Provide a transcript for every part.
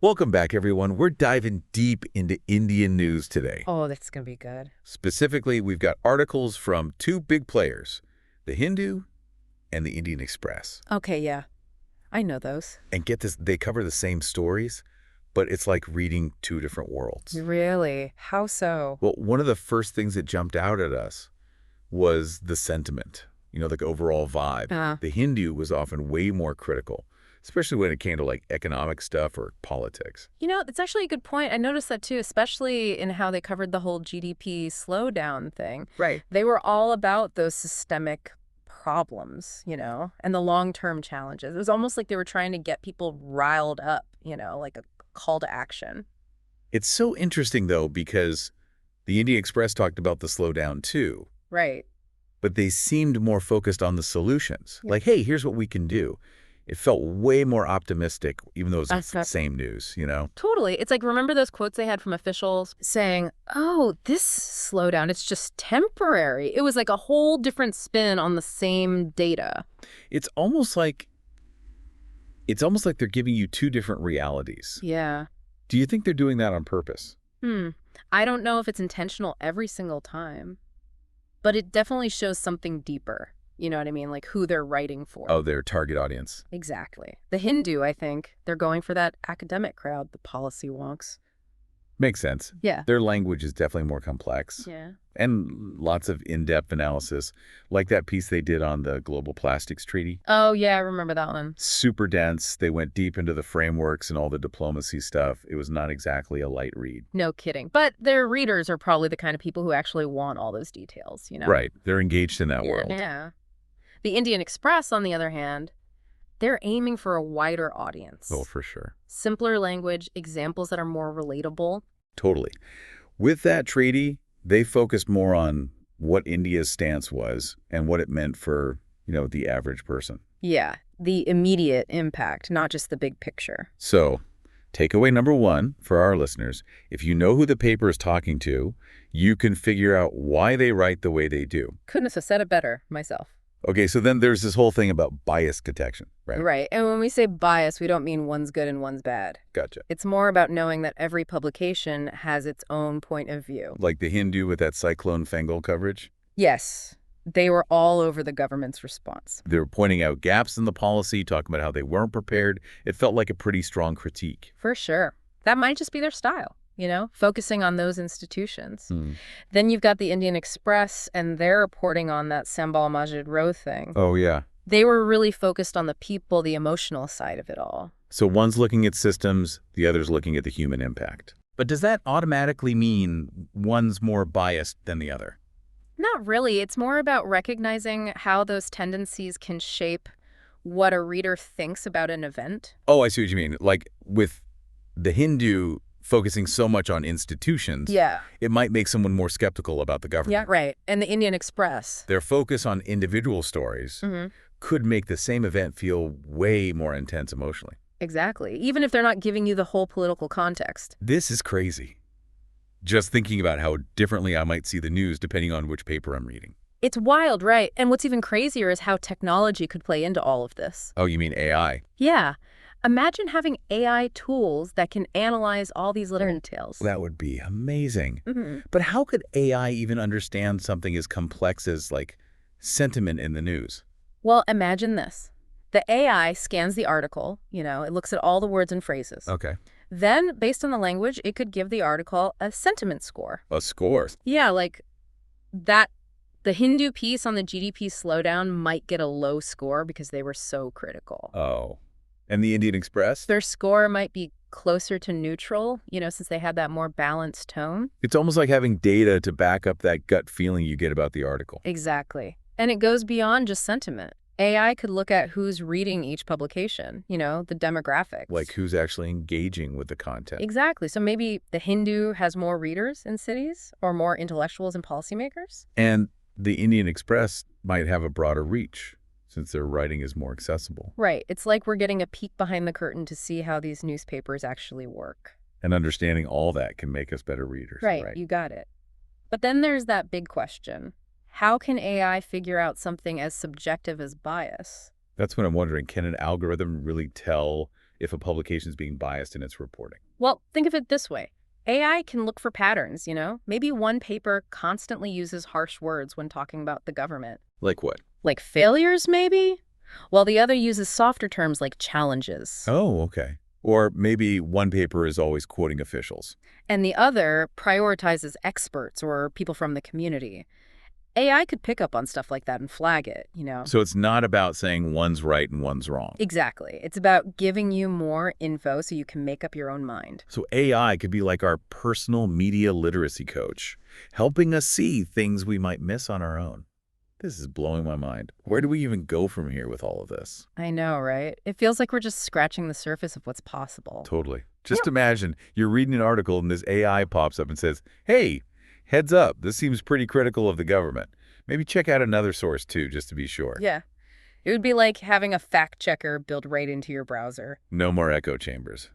Welcome back, everyone. We're diving deep into Indian news today. Oh, that's going to be good. Specifically, we've got articles from two big players, the Hindu and the Indian Express. Okay, yeah. I know those. And get this, they cover the same stories, but it's like reading two different worlds. Really? How so? Well, one of the first things that jumped out at us was the sentiment, the overall vibe. The Hindu was often way more critical, especially when it came to like economic stuff or politics. That's actually a good point. I noticed that too, especially in how they covered the whole GDP slowdown thing. Right. They were all about those systemic problems, and the long-term challenges. It was almost like they were trying to get people riled up, like a call to action. It's so interesting, though, because the Indian Express talked about the slowdown too. Right. But they seemed more focused on the solutions. Like, hey, here's what we can do. It felt way more optimistic, even though it was the same news, Totally. It's like, remember those quotes they had from officials saying, oh, this slowdown, it's just temporary. It was like a whole different spin on the same data. It's almost like they're giving you two different realities. Yeah. Do you think they're doing that on purpose? I don't know if it's intentional every single time, but it definitely shows something deeper. You know what I mean? Like who they're writing for. Oh, their target audience. Exactly. The Hindu, I think, they're going for that academic crowd, the policy wonks. Makes sense. Yeah. Their language is definitely more complex. Yeah. And lots of in-depth analysis, like that piece they did on the Global Plastics Treaty. Oh, yeah, I remember that one. Super dense. They went deep into the frameworks and all the diplomacy stuff. It was not exactly a light read. No kidding. But their readers are probably the kind of people who actually want all those details, Right. They're engaged in that world. Yeah. The Indian Express, on the other hand, they're aiming for a wider audience. Oh, for sure. Simpler language, examples that are more relatable. Totally. With that treaty, they focused more on what India's stance was and what it meant for, the average person. Yeah, the immediate impact, not just the big picture. So, takeaway number one for our listeners, if you know who the paper is talking to, you can figure out why they write the way they do. Couldn't have said it better myself. Okay, so then there's this whole thing about bias detection, right? Right. And when we say bias, we don't mean one's good and one's bad. Gotcha. It's more about knowing that every publication has its own point of view. Like the Hindu with that Cyclone Fengal coverage? Yes. They were all over the government's response. They were pointing out gaps in the policy, talking about how they weren't prepared. It felt like a pretty strong critique. For sure. That might just be their style. Focusing on those institutions. Then you've got the Indian Express, and they're reporting on that Sambal Majid Row thing. Oh, yeah. They were really focused on the people, the emotional side of it all. So one's looking at systems, the other's looking at the human impact. But does that automatically mean one's more biased than the other? Not really. It's more about recognizing how those tendencies can shape what a reader thinks about an event. Oh, I see what you mean. Like with the Hindu focusing so much on institutions, it might make someone more skeptical about the government. Yeah, right. And the Indian Express. Their focus on individual stories could make the same event feel way more intense emotionally. Exactly. Even if they're not giving you the whole political context. This is crazy. Just thinking about how differently I might see the news depending on which paper I'm reading. It's wild, right? And what's even crazier is how technology could play into all of this. Oh, you mean AI? Yeah. Imagine having AI tools that can analyze all these little details. That would be amazing. But how could AI even understand something as complex as, sentiment in the news? Well, imagine this. The AI scans the article, it looks at all the words and phrases. Okay. Then, based on the language, it could give the article a sentiment score. A score? Yeah, like that. The Hindu piece on the GDP slowdown might get a low score because they were so critical. Oh. And the Indian Express? Their score might be closer to neutral, since they had that more balanced tone. It's almost like having data to back up that gut feeling you get about the article. Exactly. And it goes beyond just sentiment. AI could look at who's reading each publication, the demographics. Like who's actually engaging with the content. Exactly. So maybe the Hindu has more readers in cities or more intellectuals and policymakers. And the Indian Express might have a broader reach, since their writing is more accessible. Right. It's like we're getting a peek behind the curtain to see how these newspapers actually work. And understanding all that can make us better readers. Right. You got it. But then there's that big question. How can AI figure out something as subjective as bias? That's what I'm wondering. Can an algorithm really tell if a publication is being biased in its reporting. Well, think of it this way. AI can look for patterns, you know? Maybe one paper constantly uses harsh words when talking about the government. Like what? Like failures, maybe? While the other uses softer terms like challenges. Oh, okay. Or maybe one paper is always quoting officials. And the other prioritizes experts or people from the community. AI could pick up on stuff like that and flag it, you know? So it's not about saying one's right and one's wrong. Exactly. It's about giving you more info so you can make up your own mind. So AI could be like our personal media literacy coach, helping us see things we might miss on our own. This is blowing my mind. Where do we even go from here with all of this? I know, right? It feels like we're just scratching the surface of what's possible. Totally. Just imagine you're reading an article and this AI pops up and says, hey, heads up, this seems pretty critical of the government. Maybe check out another source too, just to be sure. Yeah. It would be like having a fact checker built right into your browser. No more echo chambers.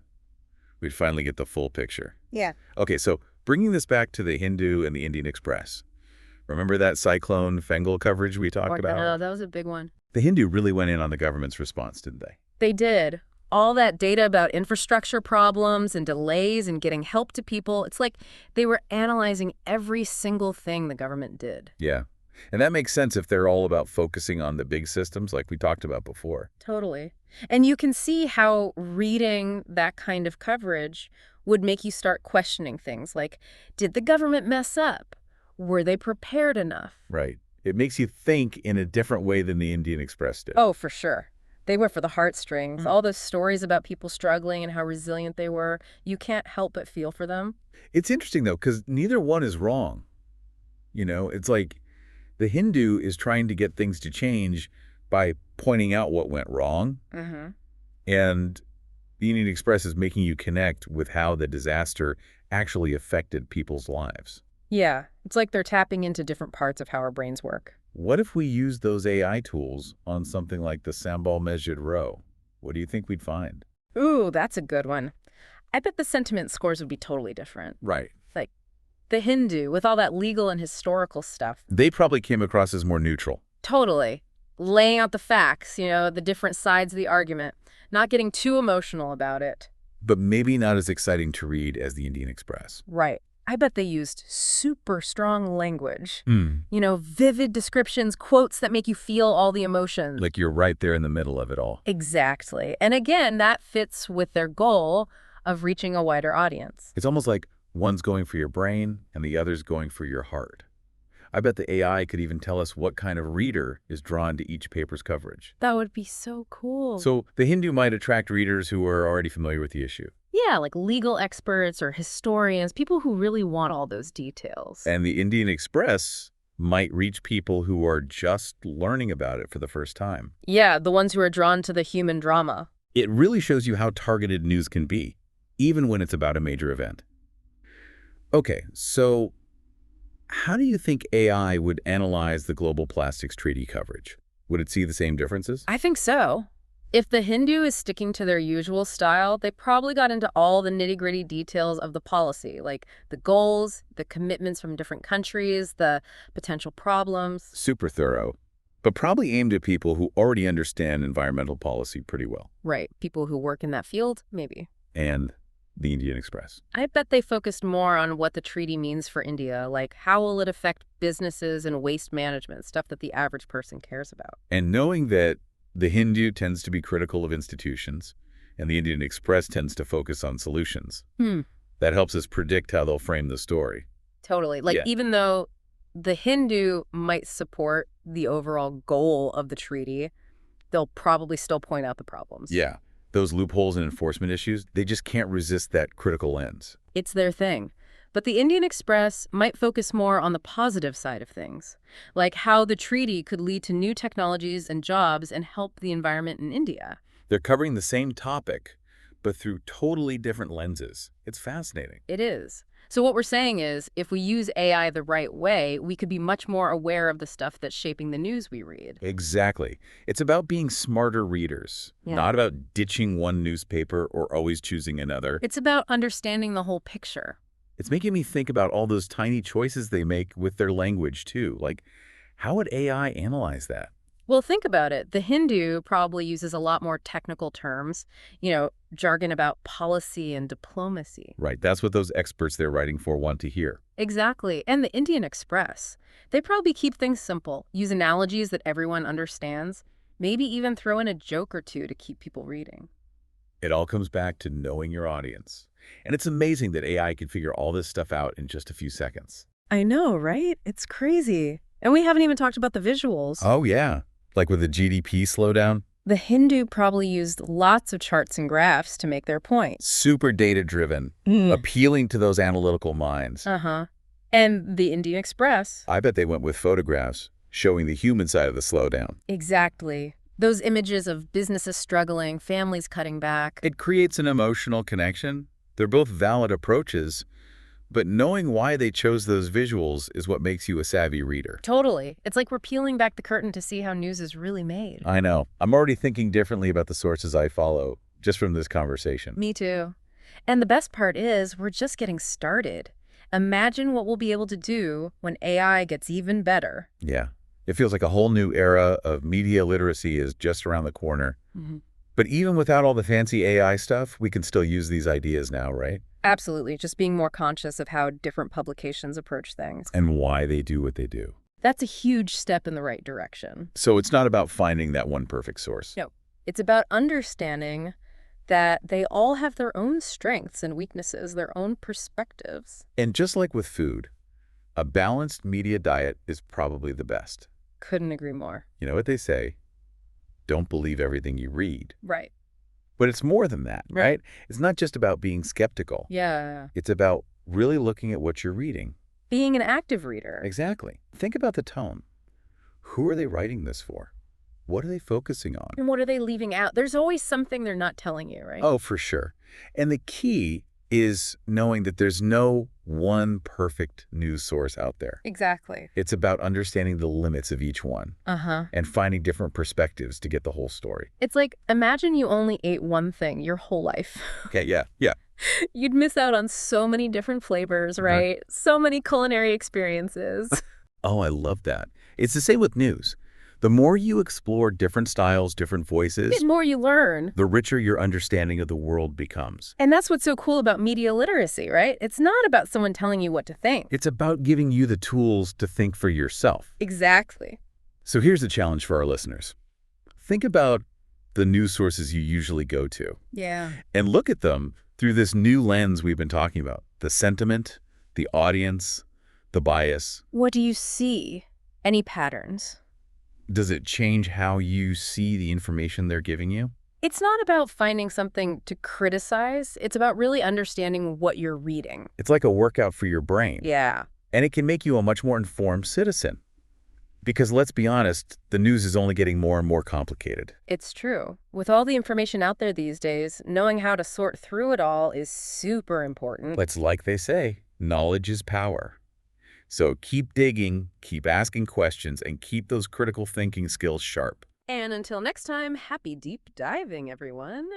We'd finally get the full picture. Yeah. Okay, so bringing this back to the Hindu and the Indian Express. Remember that cyclone Fengal coverage we talked about? No, that was a big one. The Hindu really went in on the government's response, didn't they? They did. All that data about infrastructure problems and delays and getting help to people, it's like they were analyzing every single thing the government did. Yeah. And that makes sense if they're all about focusing on the big systems like we talked about before. Totally. And you can see how reading that kind of coverage would make you start questioning things like, did the government mess up? Were they prepared enough? Right. It makes you think in a different way than the Indian Express did. Oh, for sure. They were for the heartstrings. All those stories about people struggling and how resilient they were, you can't help but feel for them. It's interesting, though, because neither one is wrong. You know, it's like the Hindu is trying to get things to change by pointing out what went wrong. And the Indian Express is making you connect with how the disaster actually affected people's lives. Yeah, it's like they're tapping into different parts of how our brains work. What if we use those AI tools on something like the Sambal Measured Row? What do you think we'd find? Ooh, that's a good one. I bet the sentiment scores would be totally different. Right. Like the Hindu, with all that legal and historical stuff. They probably came across as more neutral. Totally. Laying out the facts, you know, the different sides of the argument. Not getting too emotional about it. But maybe not as exciting to read as the Indian Express. Right. I bet they used super strong language. You know, vivid descriptions, quotes that make you feel all the emotions. Like you're right there in the middle of it all. Exactly. And again, that fits with their goal of reaching a wider audience. It's almost like one's going for your brain and the other's going for your heart. I bet the AI could even tell us what kind of reader is drawn to each paper's coverage. That would be so cool. So the Hindu might attract readers who are already familiar with the issue. Yeah, like legal experts or historians, people who really want all those details. And the Indian Express might reach people who are just learning about it for the first time. Yeah, the ones who are drawn to the human drama. It really shows you how targeted news can be, even when it's about a major event. Okay, so how do you think AI would analyze the global plastics treaty coverage? Would it see the same differences? I think so. If the Hindu is sticking to their usual style, they probably got into all the nitty-gritty details of the policy, like the goals, the commitments from different countries, the potential problems. Super thorough, but probably aimed at people who already understand environmental policy pretty well. Right. People who work in that field, maybe. And the Indian Express. I bet they focused more on what the treaty means for India, like how will it affect businesses and waste management, stuff that the average person cares about. And knowing that the Hindu tends to be critical of institutions, and the Indian Express tends to focus on solutions. That helps us predict how they'll frame the story. Totally. Like, even though the Hindu might support the overall goal of the treaty, they'll probably still point out the problems. Yeah. Those loopholes and enforcement issues, they just can't resist that critical lens. It's their thing. But the Indian Express might focus more on the positive side of things, like how the treaty could lead to new technologies and jobs and help the environment in India. They're covering the same topic, but through totally different lenses. It's fascinating. It is. So what we're saying is, if we use AI the right way, we could be much more aware of the stuff that's shaping the news we read. Exactly. It's about being smarter readers, not about ditching one newspaper or always choosing another. It's about understanding the whole picture. It's making me think about all those tiny choices they make with their language, too. Like, how would AI analyze that? Well, think about it. The Hindu probably uses a lot more technical terms, jargon about policy and diplomacy. Right, that's what those experts they're writing for want to hear. Exactly. And the Indian Express. They probably keep things simple, use analogies that everyone understands, maybe even throw in a joke or two to keep people reading. It all comes back to knowing your audience. And it's amazing that AI can figure all this stuff out in just a few seconds. I know, right? It's crazy. And we haven't even talked about the visuals. Oh, yeah. Like with the GDP slowdown? The Hindu probably used lots of charts and graphs to make their point. Super data-driven, appealing to those analytical minds. Uh-huh. And the Indian Express. I bet they went with photographs showing the human side of the slowdown. Exactly. Those images of businesses struggling, families cutting back. It creates an emotional connection. They're both valid approaches, but knowing why they chose those visuals is what makes you a savvy reader. Totally. It's like we're peeling back the curtain to see how news is really made. I know. I'm already thinking differently about the sources I follow just from this conversation. Me too. And the best part is we're just getting started. Imagine what we'll be able to do when AI gets even better. Yeah. It feels like a whole new era of media literacy is just around the corner. But even without all the fancy AI stuff, we can still use these ideas now, right? Absolutely. Just being more conscious of how different publications approach things. And why they do what they do. That's a huge step in the right direction. So it's not about finding that one perfect source. No. It's about understanding that they all have their own strengths and weaknesses, their own perspectives. And just like with food, a balanced media diet is probably the best. Couldn't agree more. You know what they say? Don't believe everything you read. Right. But it's more than that, right? It's not just about being skeptical. Yeah. It's about really looking at what you're reading. Being an active reader. Exactly. Think about the tone. Who are they writing this for? What are they focusing on? And what are they leaving out? There's always something they're not telling you, right? Oh, for sure. And the key is knowing that there's no one perfect news source out there. Exactly. It's about understanding the limits of each one. And finding different perspectives to get the whole story. It's like, imagine you only ate one thing your whole life. Okay, yeah. You'd miss out on so many different flavors, right? So many culinary experiences. Oh, I love that. It's the same with news. The more you explore different styles, different voices, The more you learn. the richer your understanding of the world becomes. And that's what's so cool about media literacy, right? It's not about someone telling you what to think. It's about giving you the tools to think for yourself. Exactly. So here's a challenge for our listeners. Think about the news sources you usually go to Yeah. and look at them through this new lens we've been talking about. The sentiment, the audience, the bias. What do you see? Any patterns? Does it change how you see the information they're giving you? It's not about finding something to criticize. It's about really understanding what you're reading. It's like a workout for your brain. Yeah. And it can make you a much more informed citizen. Because let's be honest, the news is only getting more and more complicated. It's true. With all the information out there these days, knowing how to sort through it all is super important. It's like they say, knowledge is power. So keep digging, keep asking questions, and keep those critical thinking skills sharp. And until next time, happy deep diving, everyone.